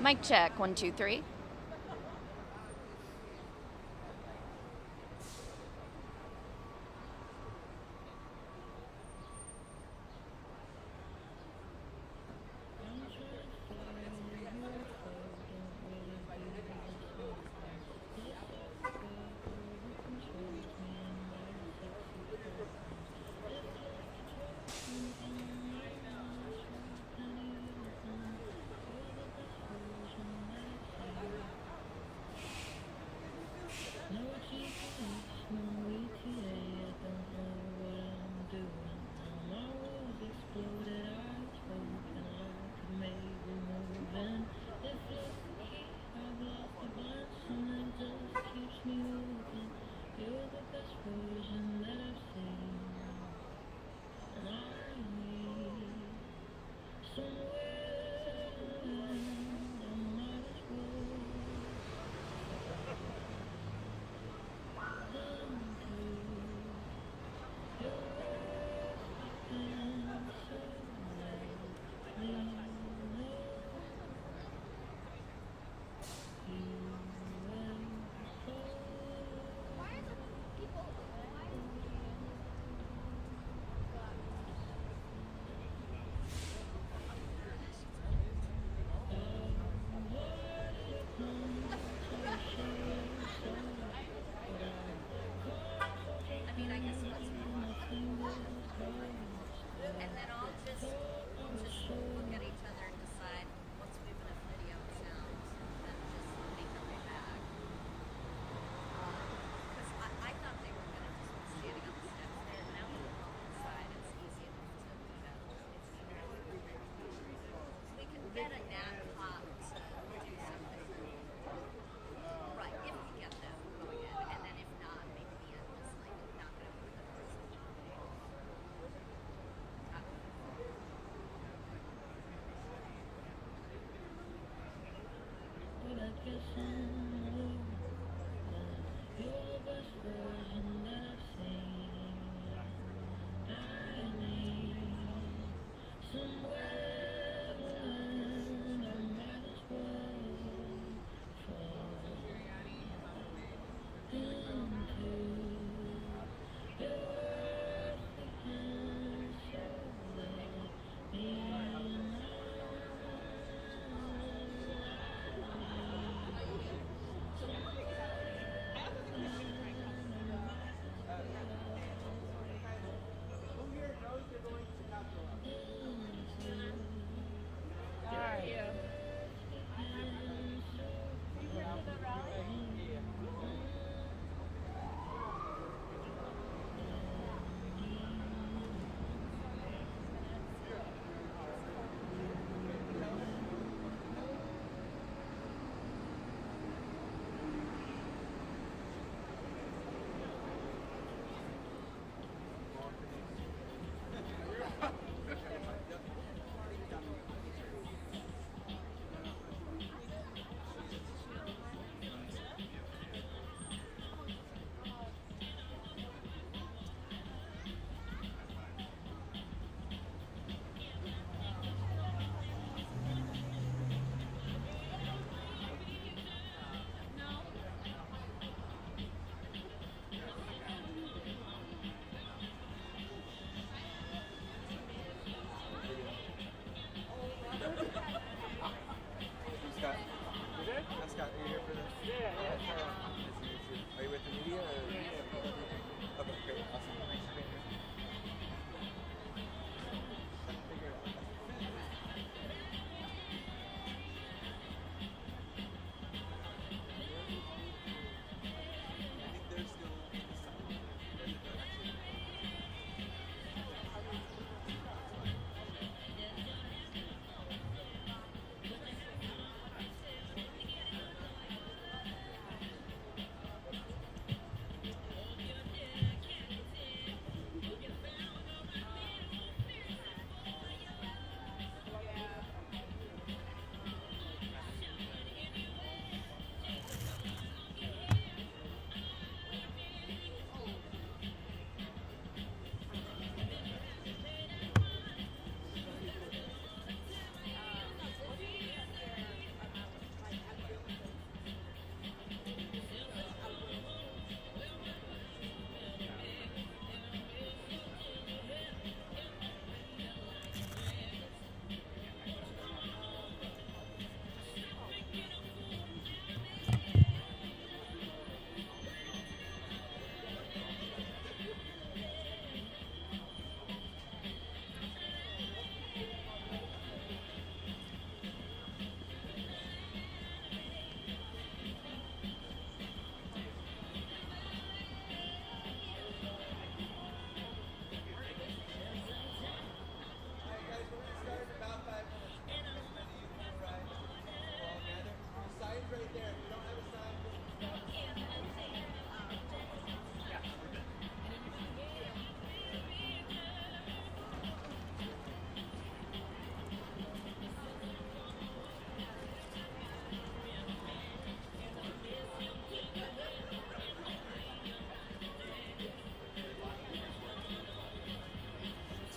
Mic check, 1, 2, 3.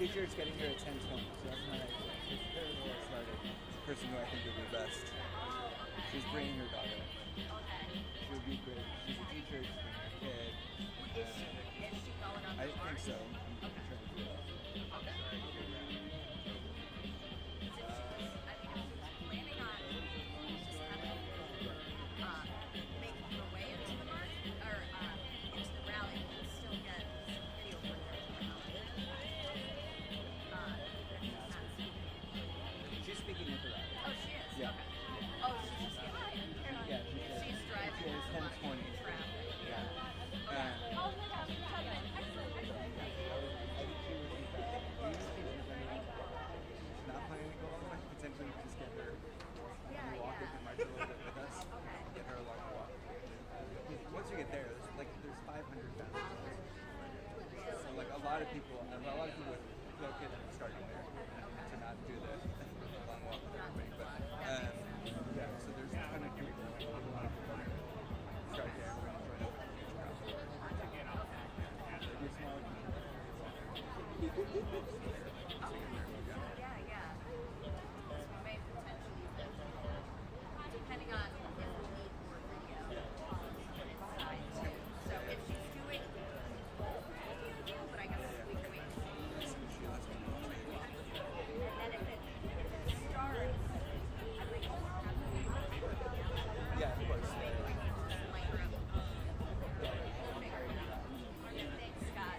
teacher is getting here at 10:20, so that's my started. Person who I think would be best. She's bringing her daughter. She would be great. She's a teacher. She's bringing her kid. Is she going on the I think so. I'm trying to do that. Planning on just kind of making her way into the march or into the rally, and still get some video footage of her. She's speaking at the rally. Oh, she is? Yeah. Okay. Oh, she's just getting there. Yeah, She's driving She is a lot 10:20. in traffic. Yeah. Oh my gosh, excellent. I think she would be bad. She's not planning to go along, but potentially just get her walk with and march a little bit with us. Get her along the walk. Once you get there, there's 500,000. So like a lot of people would look at starting there to not do the long walk with everybody. But yeah, so there's a ton of people. A lot of people start there. We're gonna join up with a huge crowd. It'll be a smaller community. Yeah. So we may potentially, depending on if we need more video inside too. So if she's doing, but I guess we can wait. And if it starts, I think we'll have to wait. Yeah, of course. Thanks, Scott.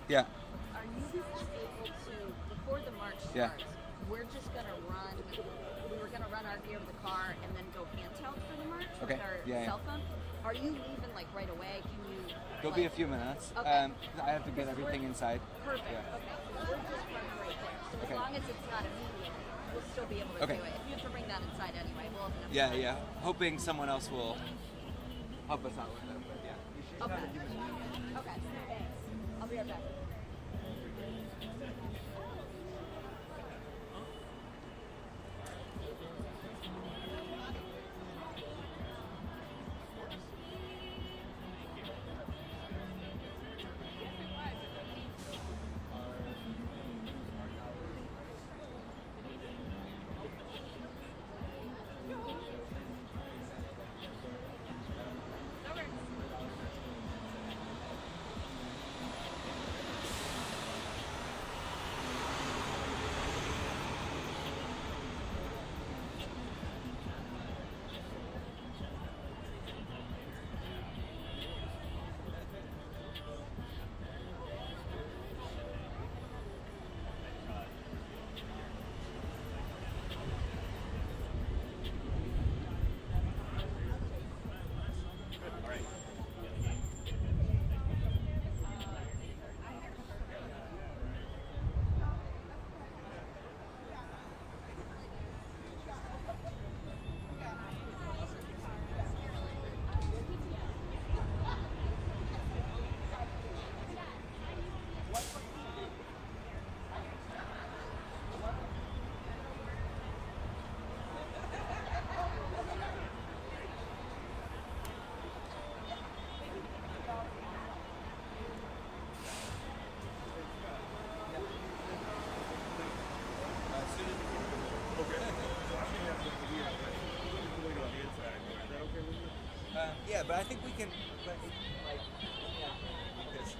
Yeah. Are you guys able to, before the march starts, Yeah. we're just going to run, we were going to run our gear to the car and then go handheld for the march Okay. with our Yeah, cell phone? Are you leaving like right away? Can you? There'll be a few minutes. Okay. I have to get everything inside. Perfect. Yeah. Okay. We're just running right there. So Okay. as long as it's not immediate, we'll still be able to Okay. do it. If you have to bring that inside anyway, we'll have enough Yeah, time. yeah. Hoping someone else will help us out with it. But yeah. Okay. Okay. Thanks. I'll be right back. Yeah, but I think we can. But like, yeah, because.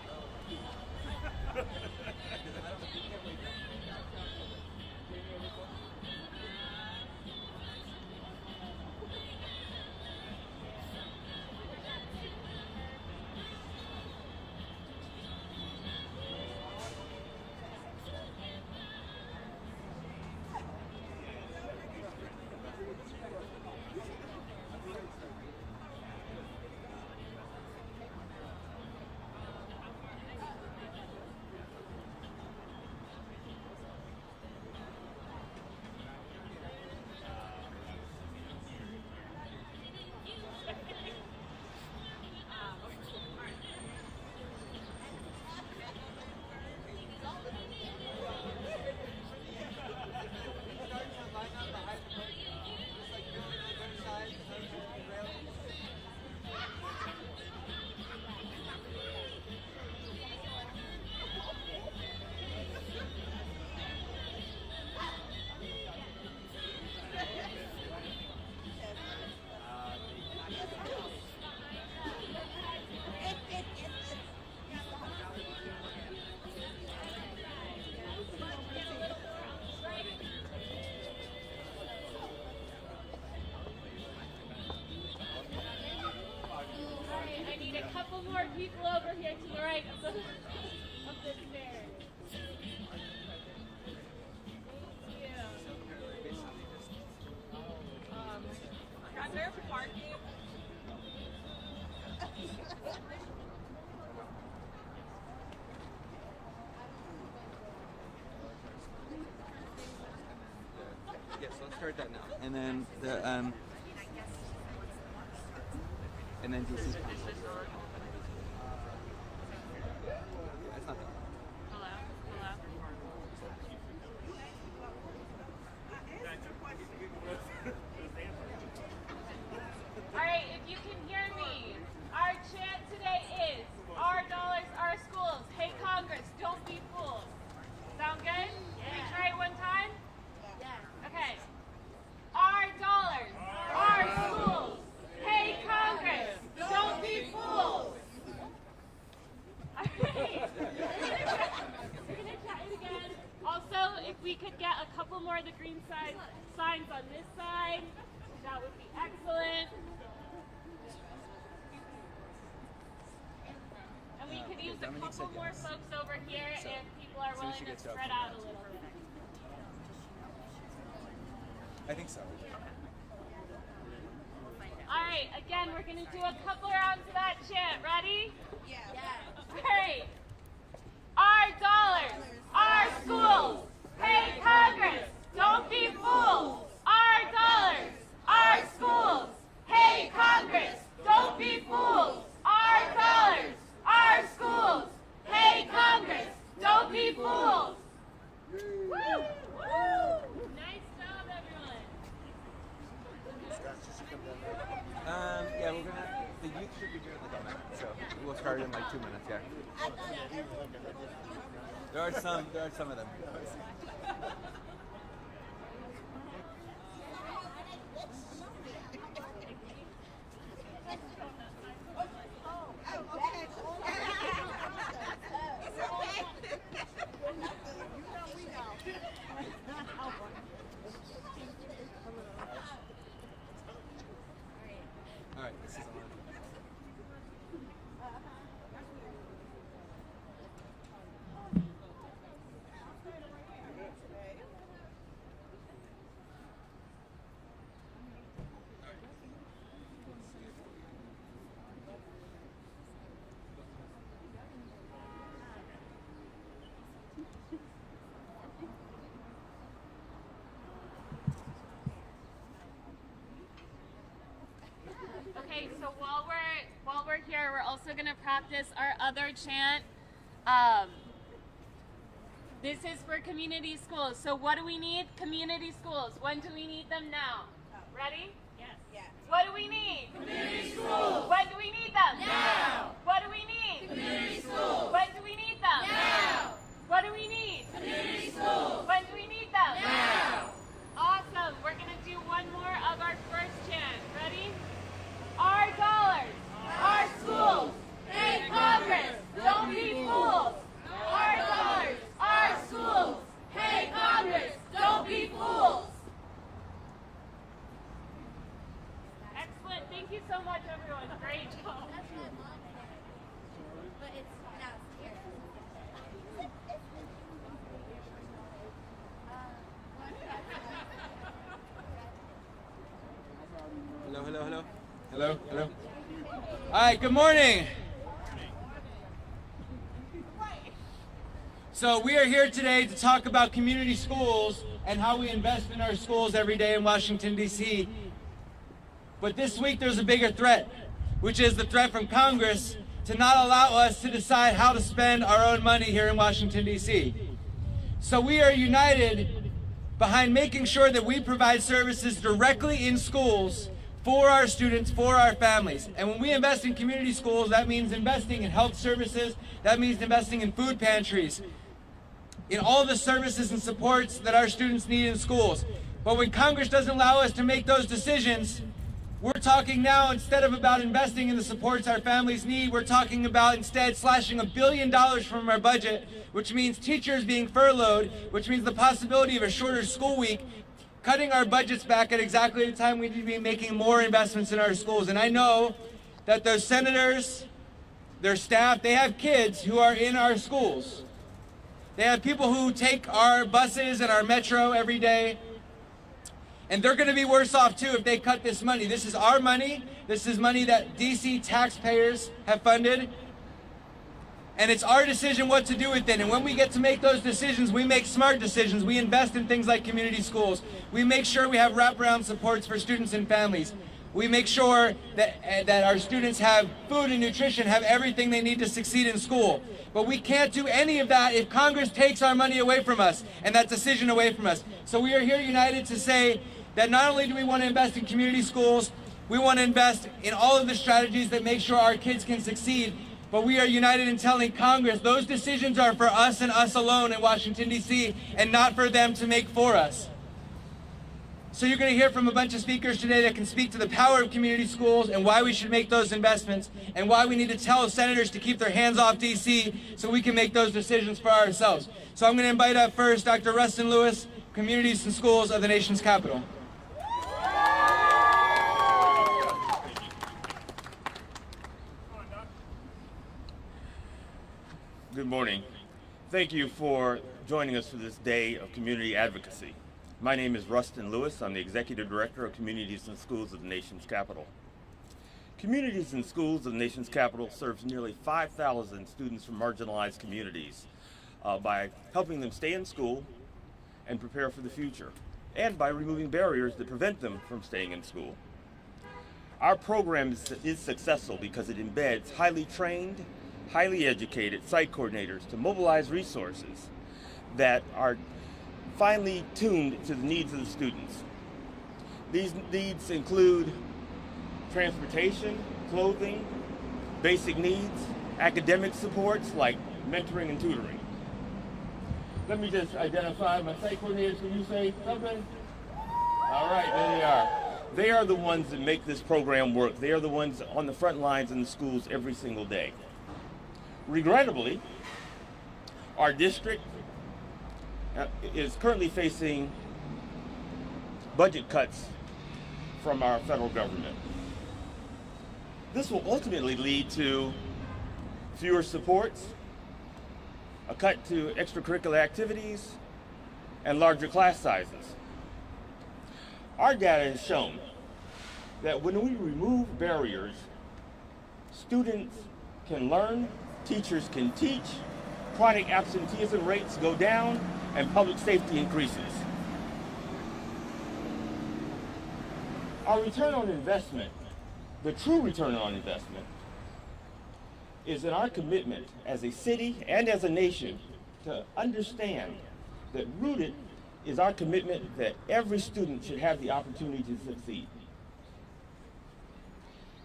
people over here to the right of the stairs. Thank you. Got there for parking. Yes, let's start that now. And then the and then DC. It's not that. Hello? Hello? All right, if you can hear me, our chant today is, our dollars, our schools. Hey, Congress, don't be fools. Sound good? Can we try it one time? Okay. Our dollars, our schools. Hey, Congress, don't be fools. All right. We're gonna try it again. Also, if we could get a couple more of the green signs on this side, that would be excellent. And we could use a couple more folks over here if people are willing to spread out a little bit. I think so. All right, again, we're going to do a couple rounds of that chant. Ready? Yeah. All right. Our dollars, our schools. Hey, Congress, don't be fools. Our dollars, our schools. Hey, Congress, don't be fools. Our dollars, our schools. Hey, Congress, don't be fools. Woo! Woo! Nice job, everyone. Yeah, we're gonna. The youth should be doing like all night, so we'll start in like 2 minutes. Yeah. There are some of them. All right, this is on. Okay, so while we're here, we're also gonna practice our other chant. This is for community schools. So what do we need? Community schools. When do we need them now? Ready? Yes. What do we need? Community schools. When do we need them? Now. What do we need? Community schools. When do we need them? Now. What do we need? Community schools. When do we need them? Now. Awesome. We're gonna do one more of our first chant. Ready? Our dollars, our schools. Hey, Congress, don't be fools. Our dollars, our schools. Hey, Congress, don't be fools. Excellent. Thank you so much, everyone. Great job. But it's now here. Hello, hello, hello. Hello, hello. All right, good morning. So we are here today to talk about community schools and how we invest in our schools every day in Washington, D.C. But this week there's a bigger threat, which is the threat from Congress to not allow us to decide how to spend our own money here in Washington, D.C. So we are united behind making sure that we provide services directly in schools for our students, for our families. And when we invest in community schools, that means investing in health services, that means investing in food pantries, in all the services and supports that our students need in schools. But when Congress doesn't allow us to make those decisions, we're talking now, instead of about investing in the supports our families need, we're talking about instead slashing $1 billion from our budget, which means teachers being furloughed, which means the possibility of a shorter school week, cutting our budgets back at exactly the time we need to be making more investments in our schools. And I know that those senators their staff. They have kids who are in our schools. They have people who take our buses and our metro every day. And they're going to be worse off too if they cut this money. This is our money. This is money that DC taxpayers have funded. And it's our decision what to do with it. And when we get to make those decisions, we make smart decisions. We invest in things like community schools. We make sure we have wraparound supports for students and families. We make sure that our students have food and nutrition, have everything they need to succeed in school. But we can't do any of that if Congress takes our money away from us and that decision away from us. So we are here united to say that not only do we want to invest in community schools, we want to invest in all of the strategies that make sure our kids can succeed, but we are united in telling Congress those decisions are for us and us alone in Washington, D.C., and not for them to make for us. So you're going to hear from a bunch of speakers today that can speak to the power of community schools and why we should make those investments and why we need to tell senators to keep their hands off D.C. so we can make those decisions for ourselves. So I'm going to invite up first Dr. Rustin Lewis, Communities and Schools of the nation's capital. Good morning. Thank you for joining us for this day of community advocacy. My name is Rustin Lewis. I'm the Executive Director of Communities and Schools of the nation's capital. Communities and Schools of the nation's capital serves nearly 5,000 students from marginalized communities by helping them stay in school and prepare for the future, and by removing barriers that prevent them from staying in school. Our program is successful because it embeds highly trained, highly educated site coordinators to mobilize resources that are finely tuned to the needs of the students. These needs include transportation, clothing, basic needs, academic supports like mentoring and tutoring. Let me just identify my site coordinators. Can you say something? All right, there they are. They are the ones that make this program work. They are the ones on the front lines in the schools every single day. Regrettably, our district is currently facing budget cuts from our federal government. This will ultimately lead to fewer supports, a cut to extracurricular activities, and larger class sizes. Our data has shown that when we remove barriers, students can learn, teachers can teach, chronic absenteeism rates go down, and public safety increases. Our return on investment, the true return on investment, is in our commitment as a city and as a nation to understand that rooted is our commitment that every student should have the opportunity to succeed.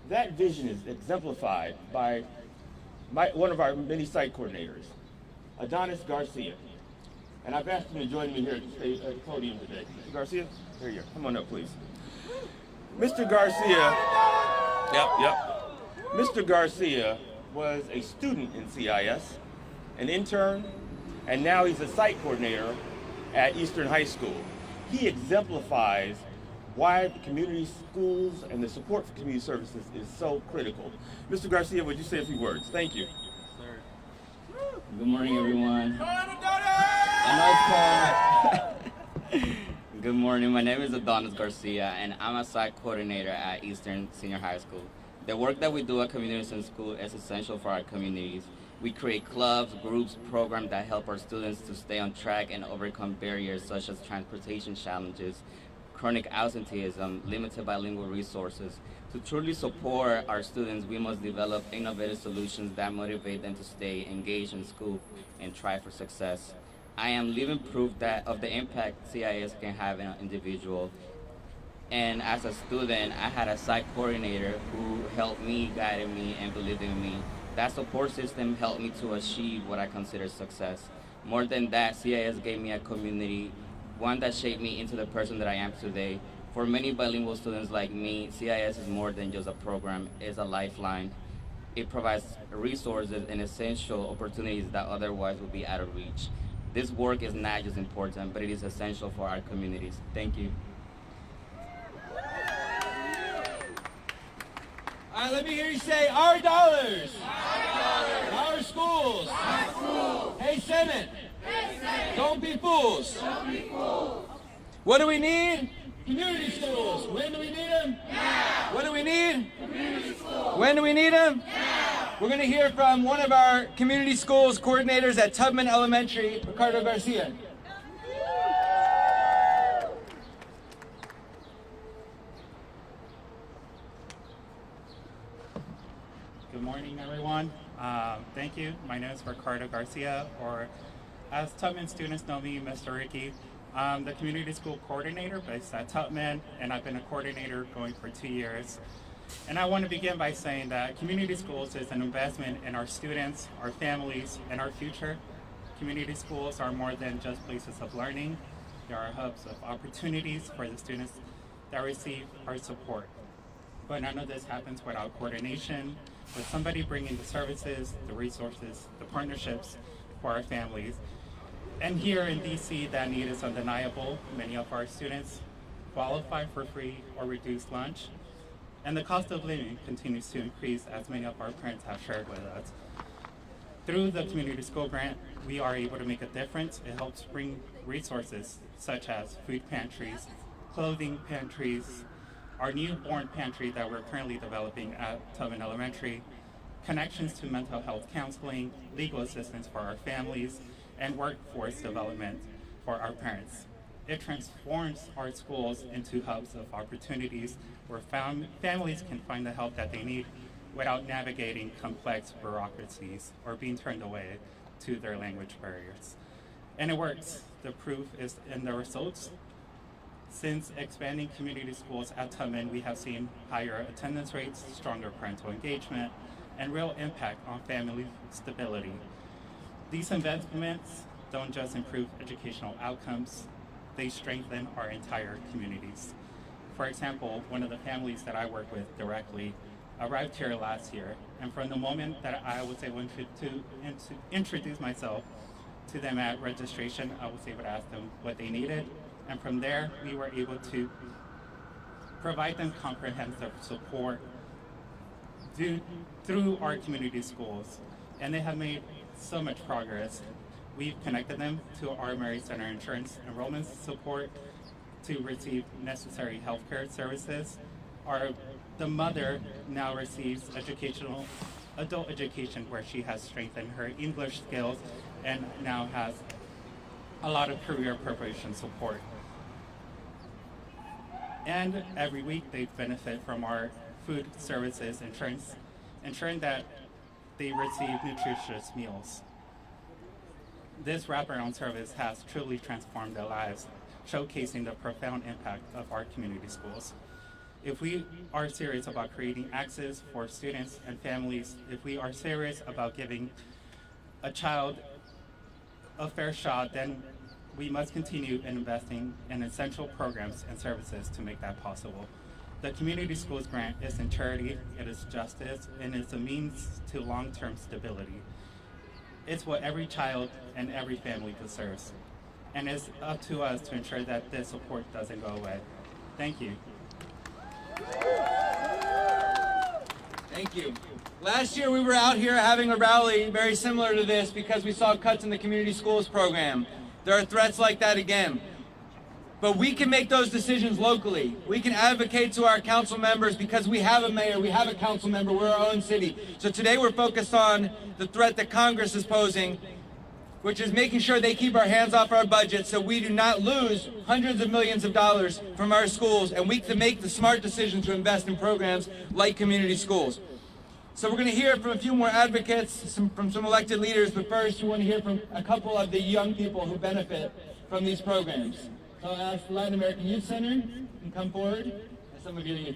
That vision is exemplified by one of our many site coordinators, Adonis Garcia. And I've asked him to join me here at the podium today. Mr. Garcia, here you are. Come on up, please. Mr. Garcia, Mr. Garcia was a student in CIS, an intern, and now he's a site coordinator at Eastern High School. He exemplifies why the community schools and the support for community services is so critical. Mr. Garcia, would you say a few words? Thank you. Good morning, everyone. Good morning, my name is Adonis Garcia, and I'm a site coordinator at Eastern Senior High School. The work that we do at Communities in School is essential for our communities. We create clubs, groups, programs that help our students to stay on track and overcome barriers such as transportation challenges, chronic absenteeism, limited bilingual resources. To truly support our students, we must develop innovative solutions that motivate them to stay engaged in school and try for success. I am living proof of the impact CIS can have in an individual. And as a student, I had a site coordinator who helped me, guided me, and believed in me. That support system helped me to achieve what I consider success. More than that, CIS gave me a community, one that shaped me into the person that I am today. For many bilingual students like me, CIS is more than just a program, it's a lifeline. It provides resources and essential opportunities that otherwise would be out of reach. This work is not just important, but it is essential for our communities. Thank you. All right, let me hear you say, our dollars. schools. Our schools. Hey, Senate. Hey, Senate. Don't be fools. Don't be fools. What do we need? Community schools. When do we need them? Now. What do we need? Community schools. When do we need them? Now. We're going to hear from one of our community schools coordinators at Tubman Elementary, Ricardo Garcia. Good morning, everyone. Thank you. My name is Ricardo Garcia, or as Tubman students know me, Mr. Ricky. I'm the community school coordinator based at Tubman, and I've been a coordinator going for 2 years. And I want to begin by saying that community schools is an investment in our students, our families, and our future. Community schools are more than just places of learning. They are hubs of opportunities for the students that receive our support. But none of this happens without coordination, with somebody bringing the services, the resources, the partnerships for our families. And here in DC, that need is undeniable. Many of our students qualify for free or reduced lunch, and the cost of living continues to increase, as many of our parents have shared with us. Through the community school grant, we are able to make a difference. It helps bring resources such as food pantries, clothing pantries, our newborn pantry that we're currently developing at Tubman Elementary, connections to mental health counseling, legal assistance for our families, and workforce development for our parents. It transforms our schools into hubs of opportunities where families can find the help that they need without navigating complex bureaucracies or being turned away to their language barriers. And it works. The proof is in the results. Since expanding community schools at Tubman, we have seen higher attendance rates, stronger parental engagement, and real impact on family stability. These investments don't just improve educational outcomes, they strengthen our entire communities. For example, one of the families that I work with directly arrived here last year, and from the moment that I was able to introduce myself to them at registration, I was able to ask them what they needed, and from there, we were able to provide them comprehensive support through our community schools, and they have made so much progress. We've connected them to our Mary Center insurance enrollment support to receive necessary healthcare services. The mother now receives adult education where she has strengthened her English skills and now has a lot of career preparation support. And every week they benefit from our food services insurance, ensuring that they receive nutritious meals. This wraparound service has truly transformed their lives, showcasing the profound impact of our community schools. If we are serious about creating access for students and families, if we are serious about giving a child a fair shot, then we must continue investing in essential programs and services to make that possible. The Community Schools Grant isn't charity, it is justice, and it's a means to long-term stability. It's what every child and every family deserves. And it's up to us to ensure that this support doesn't go away. Thank you. Thank you. Last year we were out here having a rally very similar to this because we saw cuts in the community schools program. There are threats like that again. But we can make those decisions locally. We can advocate to our council members because we have a mayor, we have a council member, we're our own city. So today we're focused on the threat that Congress is posing, which is making sure they keep our hands off our budget so we do not lose hundreds of millions of dollars from our schools, and we can make the smart decision to invest in programs like community schools. So we're going to hear from a few more advocates, from some elected leaders, but first we want to hear from a couple of the young people who benefit from these programs. So I'll ask the Latin American Youth Center to come forward, and some of you.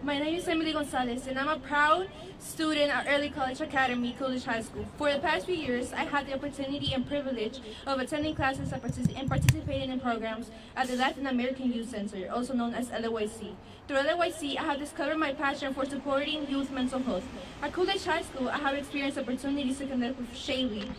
My name is Emily Gonzalez, and I'm a proud student at Early College Academy, Coolidge High School. For the past few years, I had the opportunity and privilege of attending classes and participating in programs at the Latin American Youth Center, also known as LAYC. Through LAYC, I have discovered my passion for supporting youth mental health. At Coolidge High School, I have experienced opportunities to connect with Shaylee,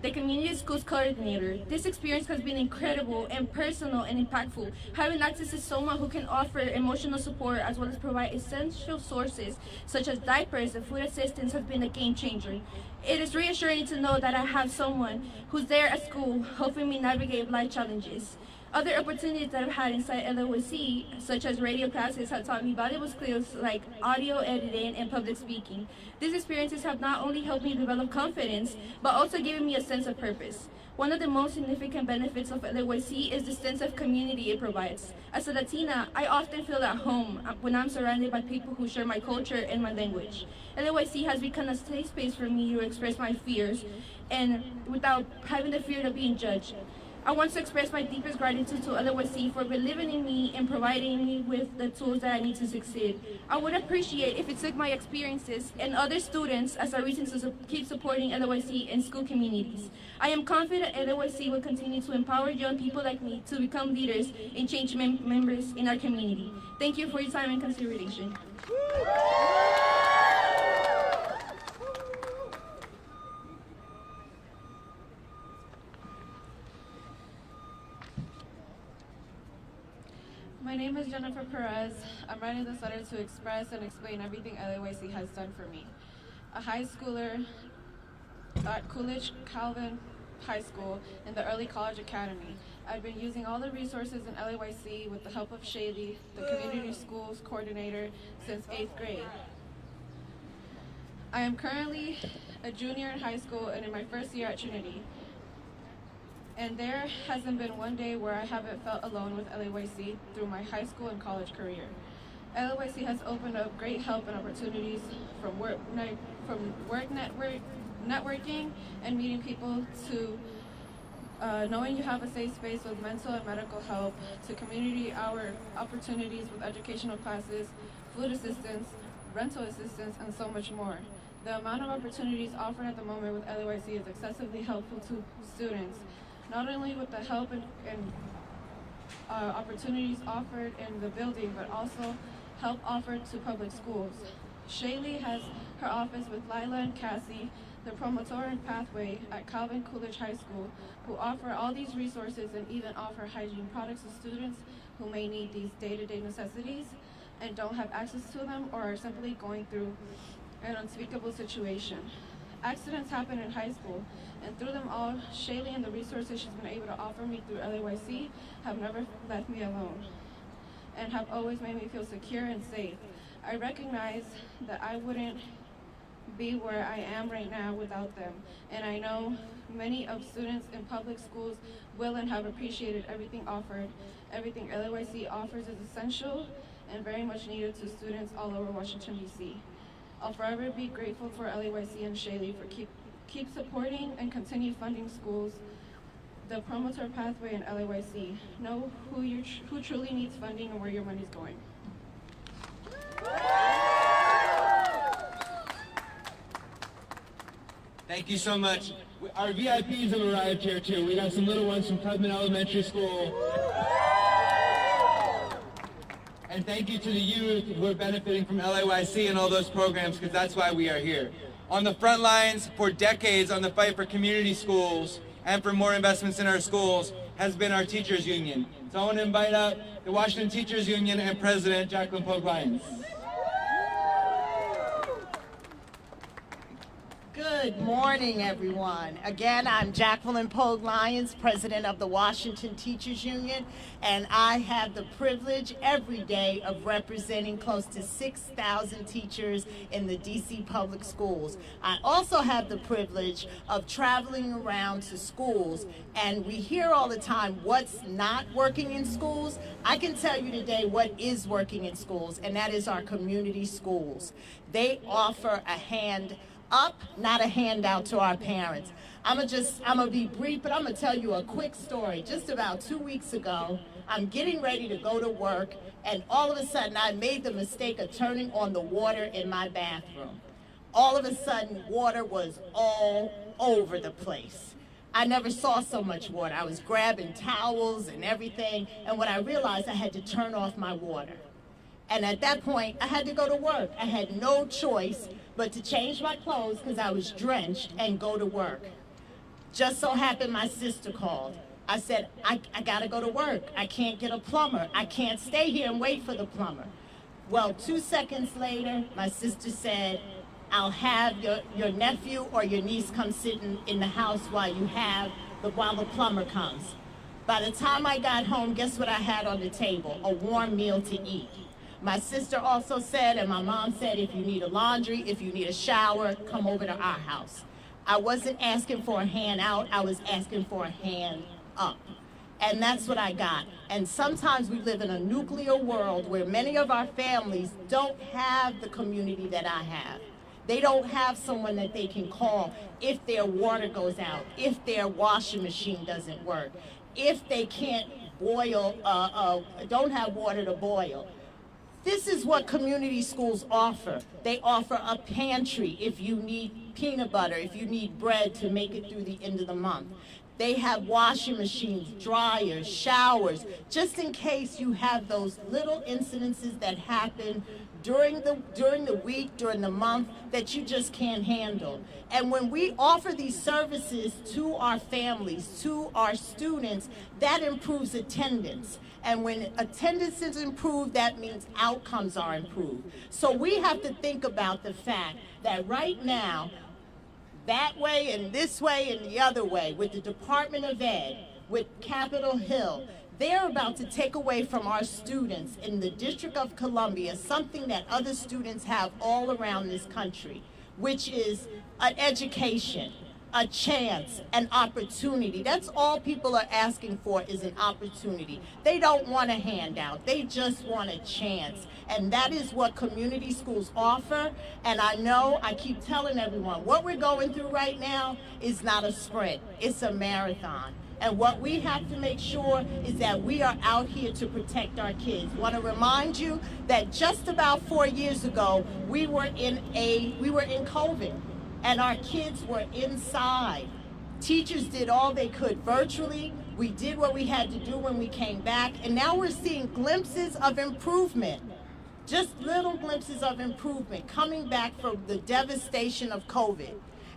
the community schools coordinator. This experience has been incredible and personal and impactful. Having access to someone who can offer emotional support as well as provide essential sources such as diapers and food assistance has been a game changer. It is reassuring to know that I have someone who's there at school helping me navigate life challenges. Other opportunities that I've had inside LOC, such as radio classes, have taught me valuable skills like audio editing and public speaking. These experiences have not only helped me develop confidence, but also given me a sense of purpose. One of the most significant benefits of LOC is the sense of community it provides. As a Latina, I often feel at home when I'm surrounded by people who share my culture and my language. LOC has become a safe space for me to express my fears and without having the fear of being judged. I want to express my deepest gratitude to LOC for believing in me and providing me with the tools that I need to succeed. I would appreciate if it took my experiences and other students as a reason to keep supporting LOC and school communities. I am confident LOC will continue to empower young people like me to become leaders and change members in our community. Thank you for your time and consideration. My name is Jennifer Perez. I'm writing this letter to express and explain everything LAYC has done for me. A high schooler at Coolidge Calvin High School in the Early College Academy. I've been using all the resources in LAYC with the help of Shaylee, the community schools coordinator, since 8th grade. I am currently a junior in high school and in my first year at Trinity. And there hasn't been one day where I haven't felt alone with LAYC through my high school and college career. LAYC has opened up great help and opportunities from work networking and meeting people to knowing you have a safe space with mental and medical help to community hour opportunities with educational classes, food assistance, rental assistance, and so much more. The amount of opportunities offered at the moment with LAYC is excessively helpful to students, not only with the help and opportunities offered in the building, but also help offered to public schools. Shaylee has her office with Lila and Cassie, the promoter and pathway at Calvin Coolidge High School, who offer all these resources and even offer hygiene products to students who may need these day-to-day necessities and don't have access to them or are simply going through an unspeakable situation. Accidents happen in high school, and through them all, Shaylee and the resources she's been able to offer me through LAYC have never left me alone and have always made me feel secure and safe. I recognize that I wouldn't be where I am right now without them, and I know many of students in public schools will and have appreciated everything offered. Everything LAYC offers is essential and very much needed to students all over Washington, D.C. I'll forever be grateful for LAYC and Shaylee for keep supporting and continue funding schools, the promoter pathway, and LAYC. Know who truly needs funding and where your money's going. Thank you so much. Our VIPs have arrived here too. We got some little ones from Tubman Elementary School. And thank you to the youth who are benefiting from LAYC and all those programs, because that's why we are here. On the front lines for decades on the fight for community schools and for more investments in our schools has been our teachers union. So I want to invite up the Washington Teachers Union and President Jacqueline Pogue-Lyons. Good morning, everyone. Again, I'm Jacqueline Pogue-Lyons, President of the Washington Teachers Union, and I have the privilege every day of representing close to 6,000 teachers in the DC public schools. I also have the privilege of traveling around to schools, and we hear all the time what's not working in schools. I can tell you today what is working in schools, and that is our community schools. They offer a hand up, not a handout to our parents. I'm gonna be brief, but I'm gonna tell you a quick story. Just about 2 weeks ago, I'm getting ready to go to work, and all of a sudden I made the mistake of turning on the water in my bathroom. All of a sudden, water was all over the place. I never saw so much water. I was grabbing towels and everything, and when I realized, I had to turn off my water. And at that point, I had to go to work. I had no choice but to change my clothes because I was drenched and go to work. Just so happened my sister called. I said, I gotta go to work. I can't get a plumber. I can't stay here and wait for the plumber. Well, 2 seconds later, my sister said, I'll have your nephew or your niece come sit in the house while the plumber comes. By the time I got home, guess what I had on the table? A warm meal to eat. My sister also said, and my mom said, if you need a laundry, if you need a shower, come over to our house. I wasn't asking for a hand out, I was asking for a hand up. And that's what I got. And sometimes we live in a nuclear world where many of our families don't have the community that I have. They don't have someone that they can call if their water goes out, if their washing machine doesn't work, if they can't boil, don't have water to boil. This is what community schools offer. They offer a pantry if you need peanut butter, if you need bread to make it through the end of the month. They have washing machines, dryers, showers, just in case you have those little incidences that happen during the week, during the month, that you just can't handle. And when we offer these services to our families, to our students, that improves attendance. And when attendance is improved, that means outcomes are improved. So we have to think about the fact that right now, that way and this way and the other way, with the Department of Ed, with Capitol Hill, they're about to take away from our students in the District of Columbia something that other students have all around this country, which is an education, a chance, an opportunity. That's all people are asking for, is an opportunity. They don't want a handout, they just want a chance. And that is what community schools offer. And I keep telling everyone, what we're going through right now is not a sprint, it's a marathon. And what we have to make sure is that we are out here to protect our kids. I want to remind you that just about 4 years ago, we were in COVID, and our kids were inside. Teachers did all they could virtually. We did what we had to do when we came back, and now we're seeing glimpses of improvement. Just little glimpses of improvement coming back from the devastation of COVID.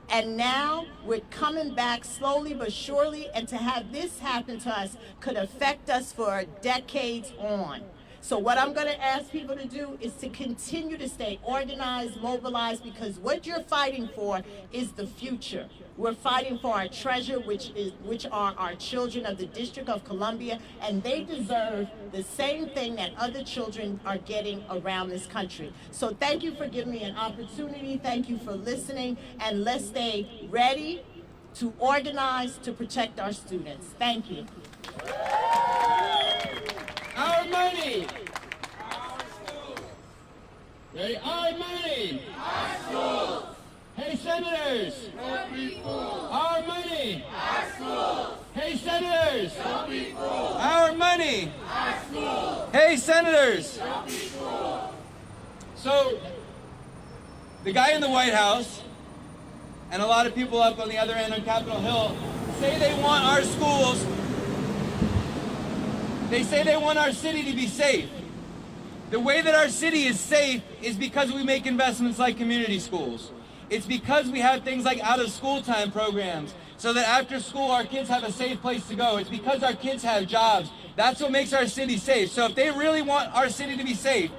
And now we're coming back slowly but surely, and to have this happen to us could affect us for decades on. So what I'm going to ask people to do is to continue to stay organized, mobilized, because what you're fighting for is the future. We're fighting for our treasure, which are our children of the District of Columbia, and they deserve the same thing that other children are getting around this country. So thank you for giving me an opportunity. Thank you for listening, and let's stay ready to organize to protect our students. Thank you. Our money. Ready? Our money. Our schools. Hey, senators. Don't be fools. Our money. Our schools. Hey, senators. Don't be fools. Our money. Our schools. Hey, senators. Don't be fools. So, the guy in the White House and a lot of people up on the other end on Capitol Hill say they want our schools. They say they want our city to be safe. The way that our city is safe is because we make investments like community schools. It's because we have things like out-of-school time programs, so that after school our kids have a safe place to go. It's because our kids have jobs. That's what makes our city safe. So if they really want our city to be safe,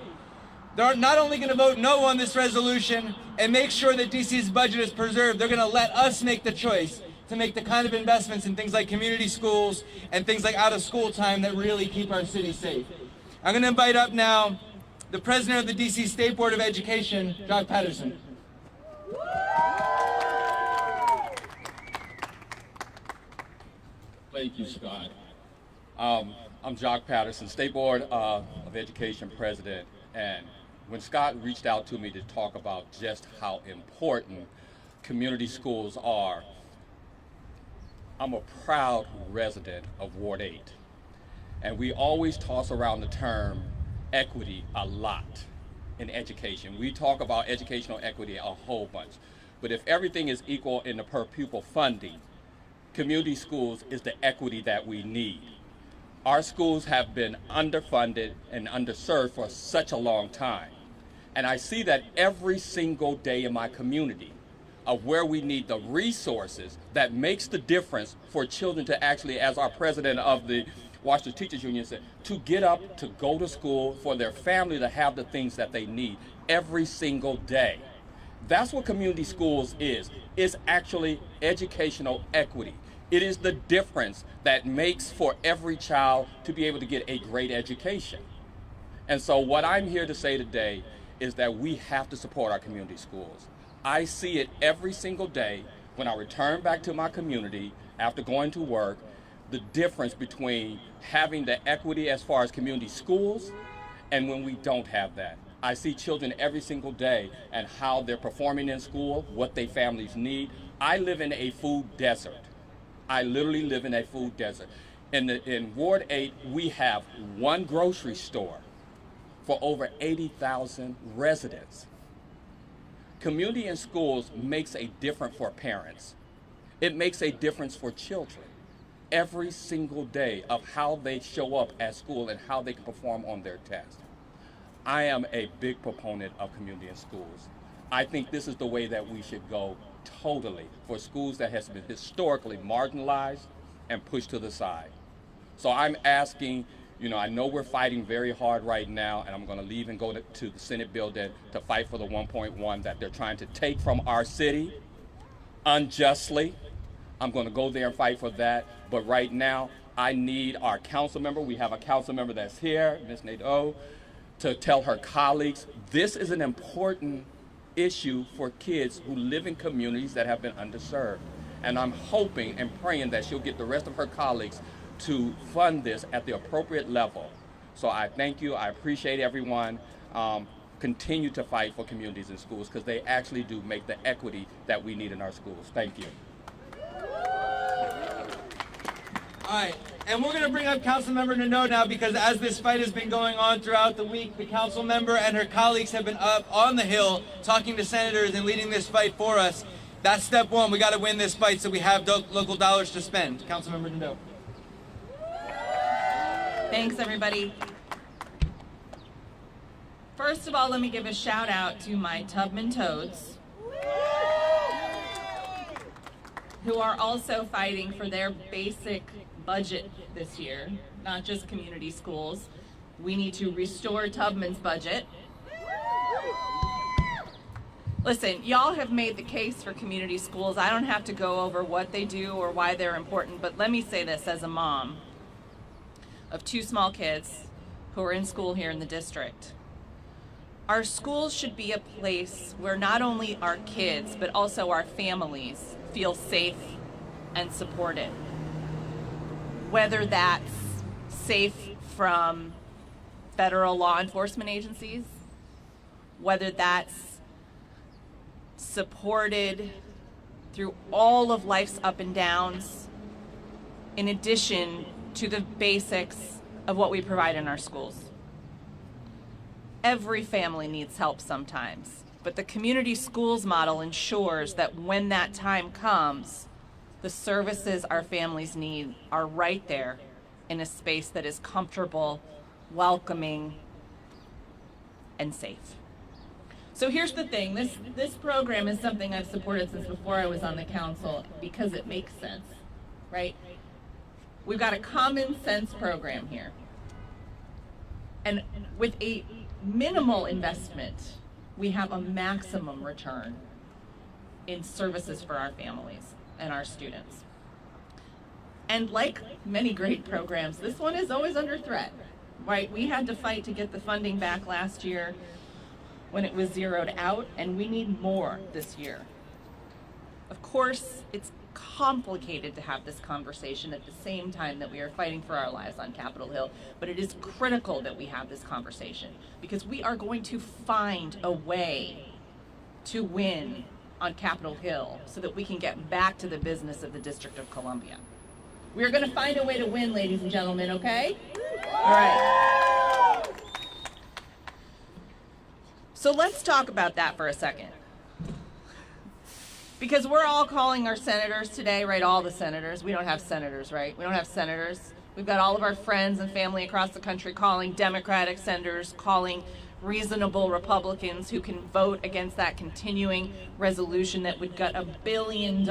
they're not only going to vote no on this resolution and make sure that DC's budget is preserved, they're going to let us make the choice to make the kind of investments in things like community schools and things like out-of-school time that really keep our city safe. I'm going to invite up now the president of the DC State Board of Education, Jock Patterson. Thank you, Scott. I'm Jock Patterson, State Board of Education president, and when Scott reached out to me to talk about just how important community schools are, I'm a proud resident of Ward 8. And we always toss around the term equity a lot in education. We talk about educational equity a whole bunch. But if everything is equal in the per pupil funding, community schools is the equity that we need. Our schools have been underfunded and underserved for such a long time. And I see that every single day in my community of where we need the resources that makes the difference for children to actually, as our president of the Washington Teachers Union said, to get up, to go to school, for their family to have the things that they need every single day. That's what community schools is. It's actually educational equity. It is the difference that makes for every child to be able to get a great education. And so what I'm here to say today is that we have to support our community schools. I see it every single day when I return back to my community after going to work, the difference between having the equity as far as community schools and when we don't have that. I see children every single day and how they're performing in school, what their families need. I live in a food desert. I literally live in a food desert. In Ward 8, we have one grocery store for over 80,000 residents. Community in schools makes a difference for parents. It makes a difference for children every single day of how they show up at school and how they can perform on their tests. I am a big proponent of community in schools. I think this is the way that we should go totally for schools that has been historically marginalized and pushed to the side. So I'm asking, I know we're fighting very hard right now, and I'm going to leave and go to the Senate bill to fight for the 1.1 that they're trying to take from our city unjustly. I'm going to go there and fight for that. But right now, I need our council member. We have a council member that's here, Ms. Nadeau, to tell her colleagues this is an important issue for kids who live in communities that have been underserved. And I'm hoping and praying that she'll get the rest of her colleagues to fund this at the appropriate level. So I thank you. I appreciate everyone. Continue to fight for communities in schools because they actually do make the equity that we need in our schools. Thank you. All right, and we're going to bring up Councilmember Nadeau now because as this fight has been going on throughout the week, the council member and her colleagues have been up on the Hill talking to senators and leading this fight for us. That's step one. We got to win this fight so we have local dollars to spend. Councilmember Nadeau. Thanks, everybody. First of all, let me give a shout out to my Tubman Toads, who are also fighting for their basic budget this year, not just community schools. We need to restore Tubman's budget. Listen, y'all have made the case for community schools. I don't have to go over what they do or why they're important, but let me say this as a mom of two small kids who are in school here in the district. Our schools should be a place where not only our kids, but also our families feel safe and supported. Whether that's safe from federal law enforcement agencies, whether that's supported through all of life's up and downs, in addition to the basics of what we provide in our schools. Every family needs help sometimes, but the community schools model ensures that when that time comes, the services our families need are right there in a space that is comfortable, welcoming, and safe. So here's the thing, this program is something I've supported since before I was on the council because it makes sense, right? We've got a common sense program here. And with a minimal investment, we have a maximum return in services for our families and our students. And like many great programs, this one is always under threat, right? We had to fight to get the funding back last year when it was zeroed out, and we need more this year. Of course, it's complicated to have this conversation at the same time that we are fighting for our lives on Capitol Hill, but it is critical that we have this conversation because we are going to find a way to win on Capitol Hill so that we can get back to the business of the District of Columbia. We are going to find a way to win, ladies and gentlemen, okay? All right. So let's talk about that for a second. Because we're all calling our senators today, right? All the senators. We don't have senators, right? We don't have senators. We've got all of our friends and family across the country calling Democratic senators, calling reasonable Republicans who can vote against that continuing resolution that would gut $1 billion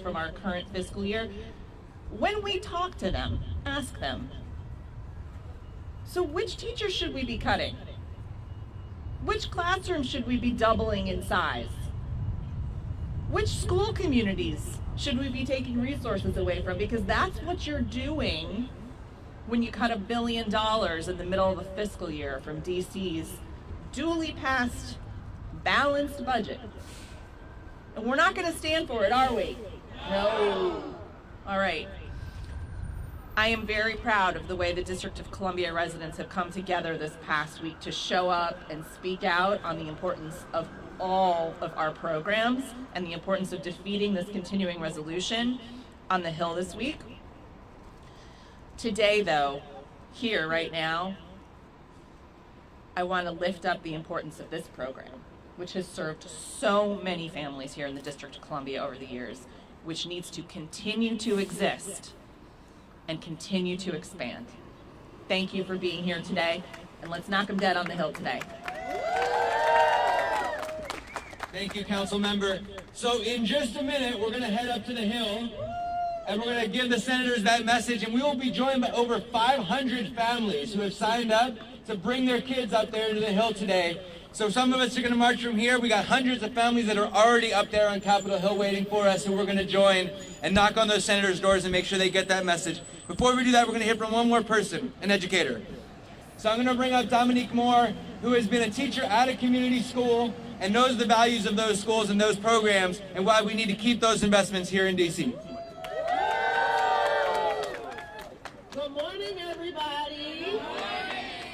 from our current fiscal year. When we talk to them, ask them, so which teachers should we be cutting? Which classrooms should we be doubling in size? Which school communities should we be taking resources away from? Because that's what you're doing when you cut $1 billion in the middle of a fiscal year from DC's duly passed, balanced budget. And we're not going to stand for it, are we? No. All right. I am very proud of the way the District of Columbia residents have come together this past week to show up and speak out on the importance of all of our programs and the importance of defeating this continuing resolution on the Hill this week. Today, though, here, right now, I want to lift up the importance of this program, which has served so many families here in the District of Columbia over the years, which needs to continue to exist and continue to expand. Thank you for being here today, and let's knock them dead on the Hill today. Thank you, council member. So in just a minute, we're going to head up to the Hill, and we're going to give the senators that message, and we will be joined by over 500 families who have signed up to bring their kids up there to the Hill today. So some of us are going to march from here. We got hundreds of families that are already up there on Capitol Hill waiting for us, who we're going to join and knock on those senators' doors and make sure they get that message. Before we do that, we're going to hear from one more person, an educator. So I'm going to bring up Dominique Moore, who has been a teacher at a community school and knows the values of those schools and those programs and why we need to keep those investments here in DC. Good morning, everybody.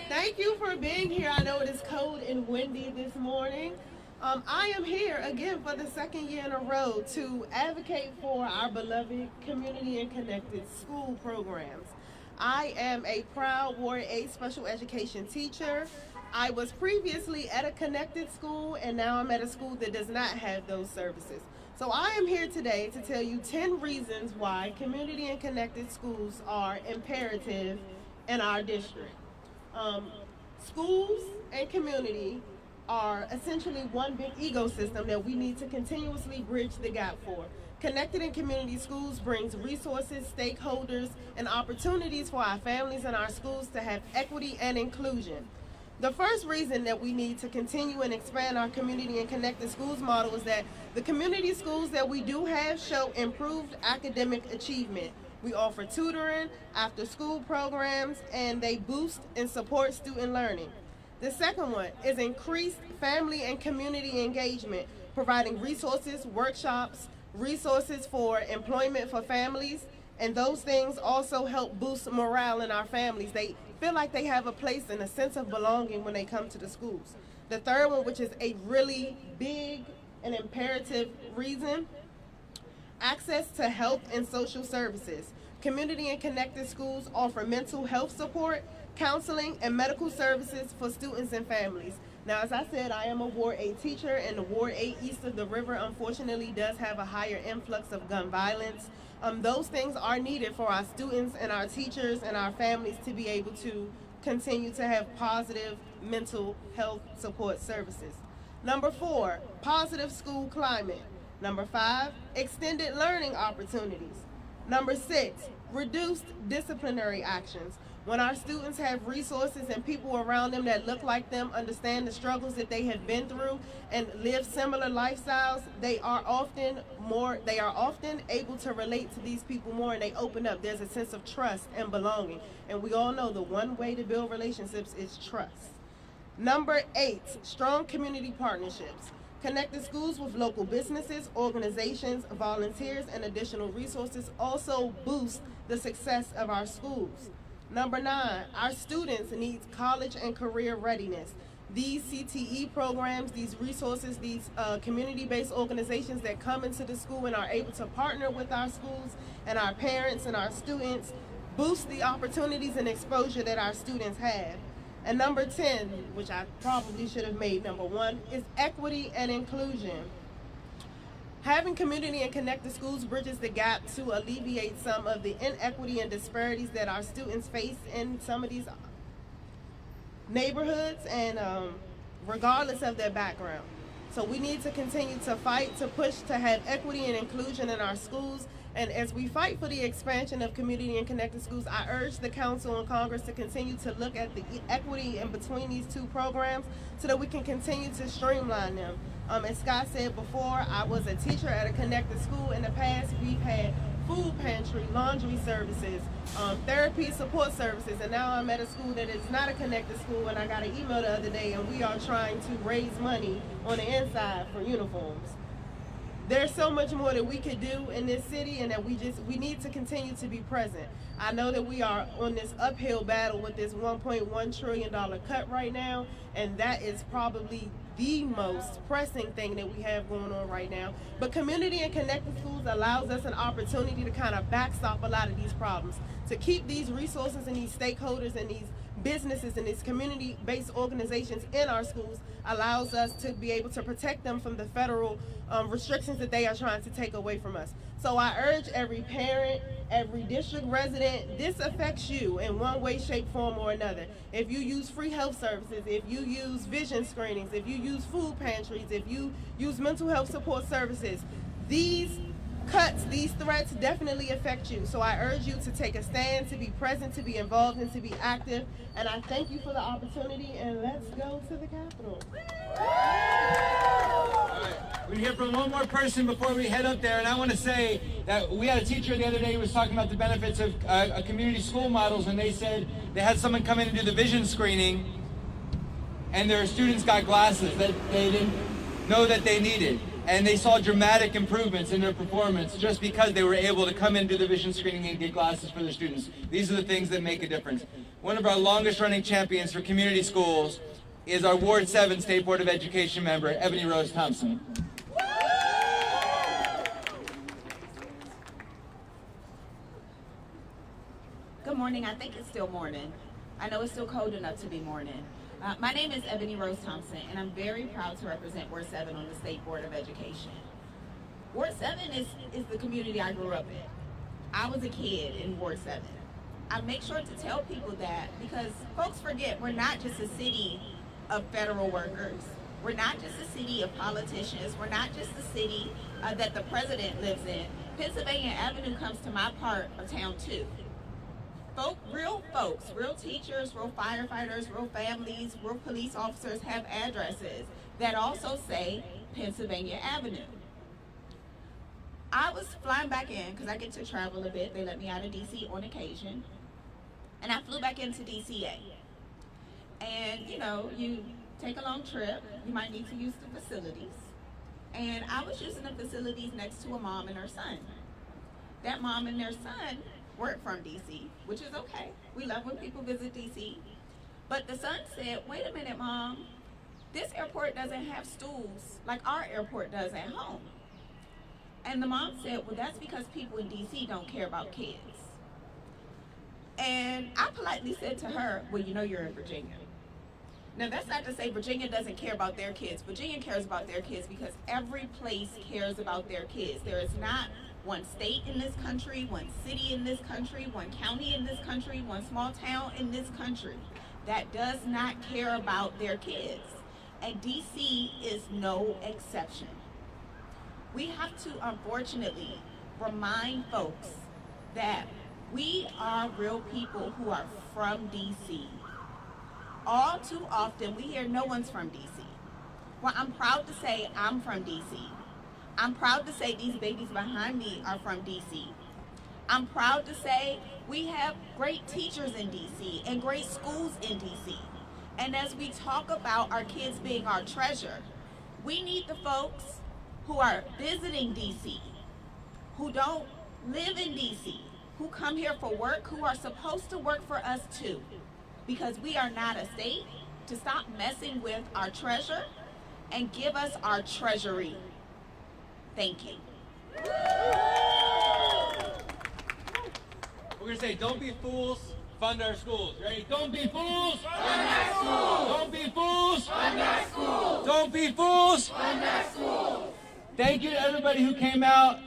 Thank you for being here. I know it is cold and windy this morning. I am here again for the second year in a row to advocate for our beloved community and connected school programs. I am a proud Ward 8 special education teacher. I was previously at a connected school, and now I'm at a school that does not have those services. So I am here today to tell you 10 reasons why community and connected schools are imperative in our district. Schools and community are essentially one big ecosystem that we need to continuously bridge the gap for. Connected and community schools brings resources, stakeholders, and opportunities for our families and our schools to have equity and inclusion. The first reason that we need to continue and expand our community and connected schools model is that the community schools that we do have show improved academic achievement. We offer tutoring, after-school programs, and they boost and support student learning. The second one is increased family and community engagement, providing resources, workshops, resources for employment for families, and those things also help boost morale in our families. They feel like they have a place and a sense of belonging when they come to the schools. The third one, which is a really big and imperative reason, access to health and social services. Community and connected schools offer mental health support, counseling, and medical services for students and families. Now, as I said, I am a Ward 8 teacher, and the Ward 8 east of the river unfortunately does have a higher influx of gun violence. Those things are needed for our students and our teachers and our families to be able to continue to have positive mental health support services. Number 4, positive school climate. Number 5, extended learning opportunities. Number 6, reduced disciplinary actions. When our students have resources and people around them that look like them, understand the struggles that they have been through, and live similar lifestyles, they are often able to relate to these people more, and they open up. There's a sense of trust and belonging. And we all know the one way to build relationships is trust. Number 8, strong community partnerships. Connected schools with local businesses, organizations, volunteers, and additional resources also boost the success of our schools. Number 9, our students need college and career readiness. These CTE programs, these resources, these community-based organizations that come into the school and are able to partner with our schools and our parents and our students, boost the opportunities and exposure that our students have. And number 10, which I probably should have made number 1, is equity and inclusion. Having community and connected schools bridges the gap to alleviate some of the inequity and disparities that our students face in some of these neighborhoods, and regardless of their background. So we need to continue to fight, to push to have equity and inclusion in our schools. And as we fight for the expansion of community and connected schools, I urge the council and Congress to continue to look at the equity in between these two programs so that we can continue to streamline them. As Scott said before, I was a teacher at a connected school. In the past, we've had food pantry, laundry services, therapy support services, and now I'm at a school that is not a connected school, and I got an email the other day, and we are trying to raise money on the inside for uniforms. There's so much more that we could do in this city, and that we need to continue to be present. I know that we are on this uphill battle with this $1.1 trillion cut right now, and that is probably the most pressing thing that we have going on right now. But community and connected schools allows us an opportunity to kind of backstop a lot of these problems, to keep these resources and these stakeholders and these businesses and these community-based organizations in our schools, allows us to be able to protect them from the federal restrictions that they are trying to take away from us. So I urge every parent, every district resident, this affects you in one way, shape, form, or another. If you use free health services, if you use vision screenings, if you use food pantries, if you use mental health support services, these cuts, these threats definitely affect you. So I urge you to take a stand, to be present, to be involved, and to be active. And I thank you for the opportunity, and let's go to the Capitol. We hear from one more person before we head up there, and I want to say that we had a teacher the other day who was talking about the benefits of community school models, and they said they had someone come in and do the vision screening, and their students got glasses that they didn't know that they needed, and they saw dramatic improvements in their performance just because they were able to come in, do the vision screening, and get glasses for their students. These are the things that make a difference. One of our longest running champions for community schools is our Ward 7 State Board of Education member, Ebony Rose Thompson. Good morning. I think it's still morning. I know it's still cold enough to be morning. My name is Ebony Rose Thompson, and I'm very proud to represent Ward 7 on the State Board of Education. Ward 7 is the community I grew up in. I was a kid in Ward 7. I make sure to tell people that because folks forget we're not just a city of federal workers. We're not just a city of politicians. We're not just a city that the president lives in. Pennsylvania Avenue comes to my part of town too. Real folks, real teachers, real firefighters, real families, real police officers have addresses that also say Pennsylvania Avenue. I was flying back in because I get to travel a bit. They let me out of DC on occasion. And I flew back into DCA. And you know, you take a long trip, you might need to use the facilities. And I was using the facilities next to a mom and her son. That mom and their son weren't from DC, which is okay. We love when people visit DC. But the son said, wait a minute, Mom, this airport doesn't have stools like our airport does at home. And the mom said, well, that's because people in DC don't care about kids. And I politely said to her, well, you know you're in Virginia. Now, that's not to say Virginia doesn't care about their kids. Virginia cares about their kids because every place cares about their kids. There is not one state in this country, one city in this country, one county in this country, one small town in this country that does not care about their kids. And DC is no exception. We have to, unfortunately, remind folks that we are real people who are from DC. All too often, we hear no one's from DC. Well, I'm proud to say I'm from DC. I'm proud to say these babies behind me are from DC. I'm proud to say we have great teachers in DC and great schools in DC. And as we talk about our kids being our treasure, we need the folks who are visiting DC, who don't live in DC, who come here for work, who are supposed to work for us too, because we are not a state, to stop messing with our treasure and give us our treasury. Thank you. We're going to say, don't be fools, fund our schools. Ready? Don't be fools. Fund our schools. Don't be fools. Fund our schools. Don't be fools. Fund our schools. Thank you to everybody who came out.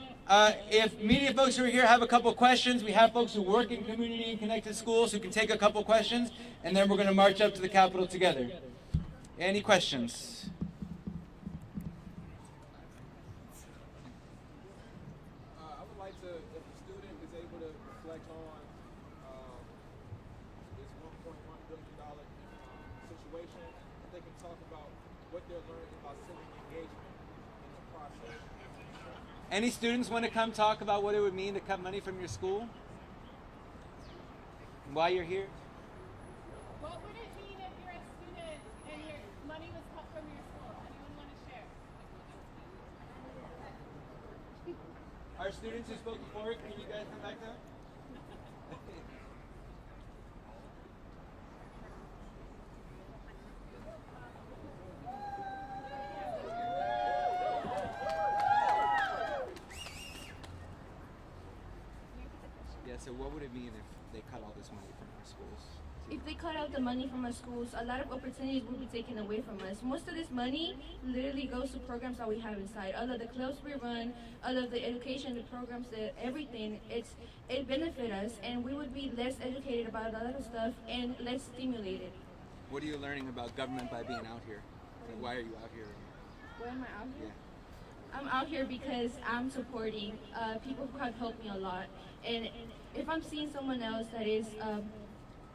If media folks who are here have a couple questions, we have folks who work in community and connected schools who can take a couple questions, and then we're going to march up to the Capitol together. Any questions? I would like to, if a student is able to reflect on this $1.1 billion situation, if they can talk about what they're learning about civic engagement in the process. Any students want to come talk about what it would mean to cut money from your school? And why you're here? What would it mean if you're a student and your money was cut from your school? Anyone want to share? Our students who spoke before, can you guys come back down? So what would it mean if they cut all this money from our schools? If they cut out the money from our schools, a lot of opportunities will be taken away from us. Most of this money literally goes to programs that we have inside. All of the clubs we run, all of the education, the programs, everything, it benefits us, and we would be less educated about a lot of stuff and less stimulated. What are you learning about government by being out here? Like, why are you out here? Why am I out here? Yeah. I'm out here because I'm supporting people who have helped me a lot. And if I'm seeing someone else that is,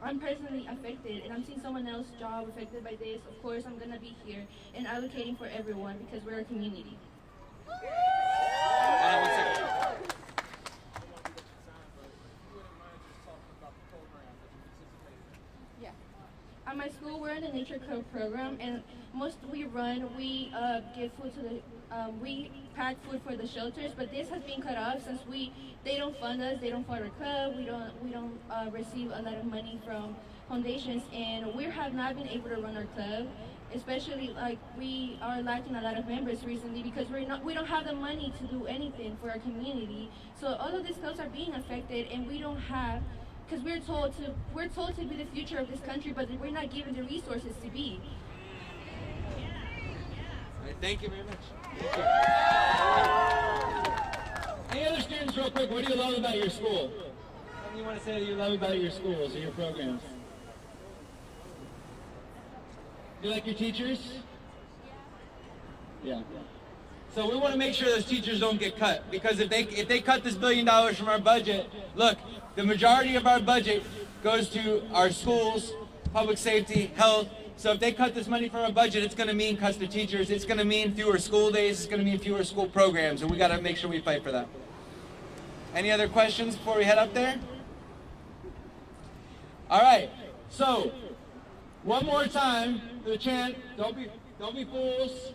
I'm personally affected, and I'm seeing someone else's job affected by this, of course I'm going to be here and advocating for everyone because we're a community. One second. Yeah. At my school, we're in the Nature Club program, and we give food to the, we pack food for the shelters, but this has been cut off since they don't fund us, they don't fund our club, we don't receive a lot of money from foundations, and we have not been able to run our club, especially like we are lacking a lot of members recently because we don't have the money to do anything for our community. So all of these clubs are being affected, and we don't have, because we're told to be the future of this country, but we're not given the resources to be. All right, thank you very much. Any other students, real quick, what do you love about your school? Something you want to say that you love about your schools or your programs? Do you like your teachers? Yeah. So we want to make sure those teachers don't get cut, because if they cut this $1 billion from our budget, look, the majority of our budget goes to our schools, public safety, health. So if they cut this money from our budget, it's going to mean cuts to teachers. It's going to mean fewer school days. It's going to mean fewer school programs, and we got to make sure we fight for that. Any other questions before we head up there? All right. So one more time, the chant: don't be fools.